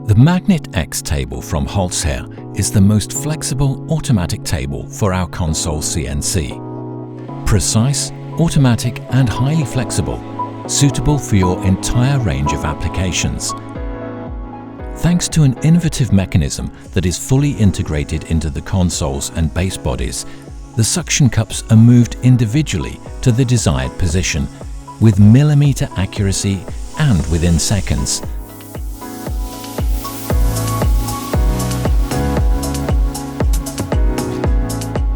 The MagnetX table from HOLZ-HER is the most flexible automatic table for our console CNC. Precise, automatic and highly flexible, suitable for your entire range of applications. Thanks to an innovative mechanism that is fully integrated into the consoles and base bodies, the suction cups are moved individually to the desired position with millimeter accuracy and within seconds.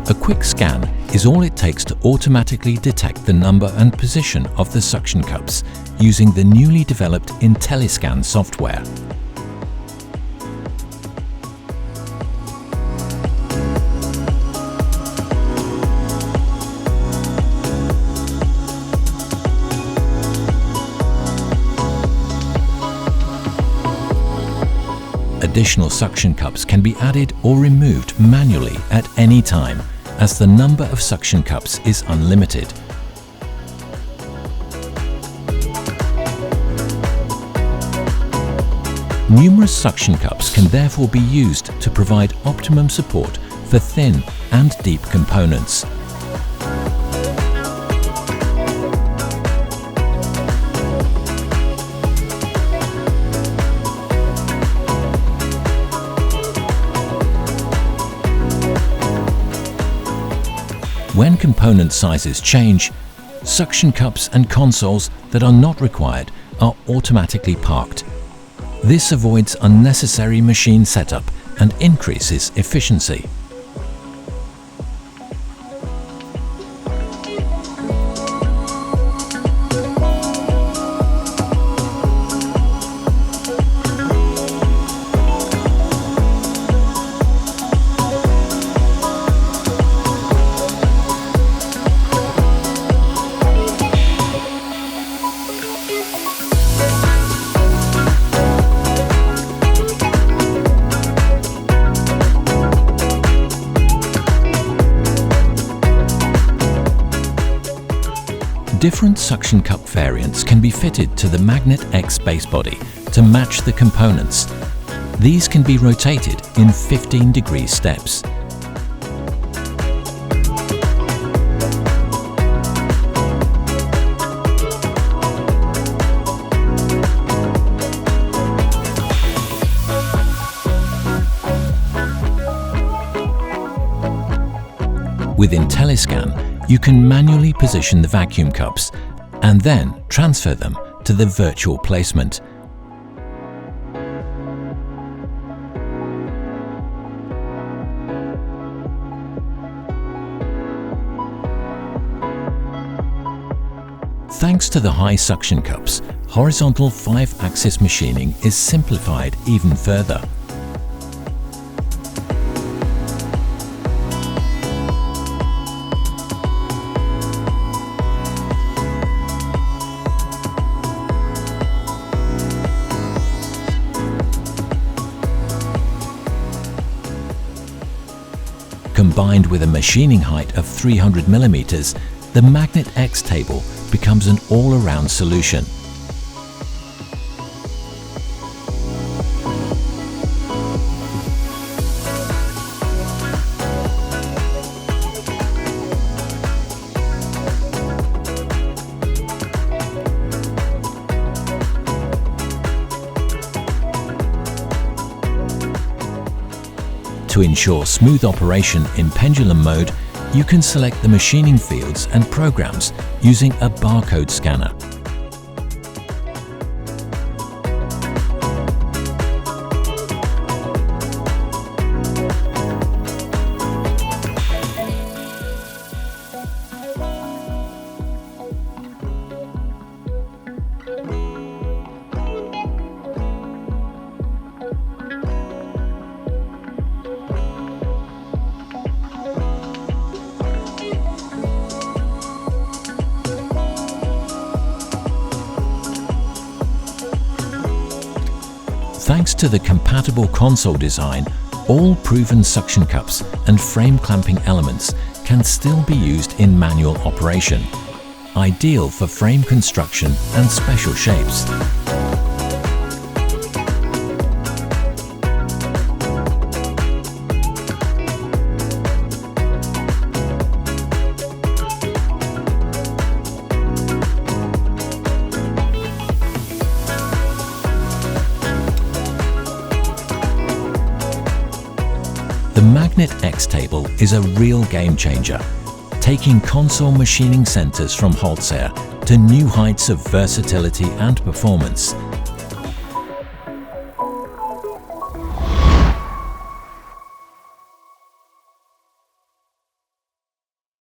A quick scan is all it takes to automatically detect the number and position of the suction cups using the newly developed IntelliScan software. Additional suction cups can be added or removed manually at any time, as the number of suction cups is unlimited. Numerous suction cups can therefore be used to provide optimum support for thin and deep components. When component sizes change, suction cups and consoles that are not required are automatically parked. This avoids unnecessary machine setup and increases efficiency. Different suction cup variants can be fitted to the MagnetX base body to match the components. These can be rotated in 15-degree steps. With IntelliScan, you can manually position the vacuum cups and then transfer them to the virtual placement. Thanks to the high suction cups, horizontal 5-axis machining is simplified even further. Combined with a machining height of 300 mm, the MagnetX table becomes an all-around solution. To ensure smooth operation in pendulum mode, you can select the machining fields and programs using a barcode scanner. Thanks to the compatible console design, all proven suction cups and frame clamping elements can still be used in manual operation, ideal for frame construction and special shapes. The MagnetX table is a real game changer, taking console machining centers from HOLZ-HER to new heights of versatility and performance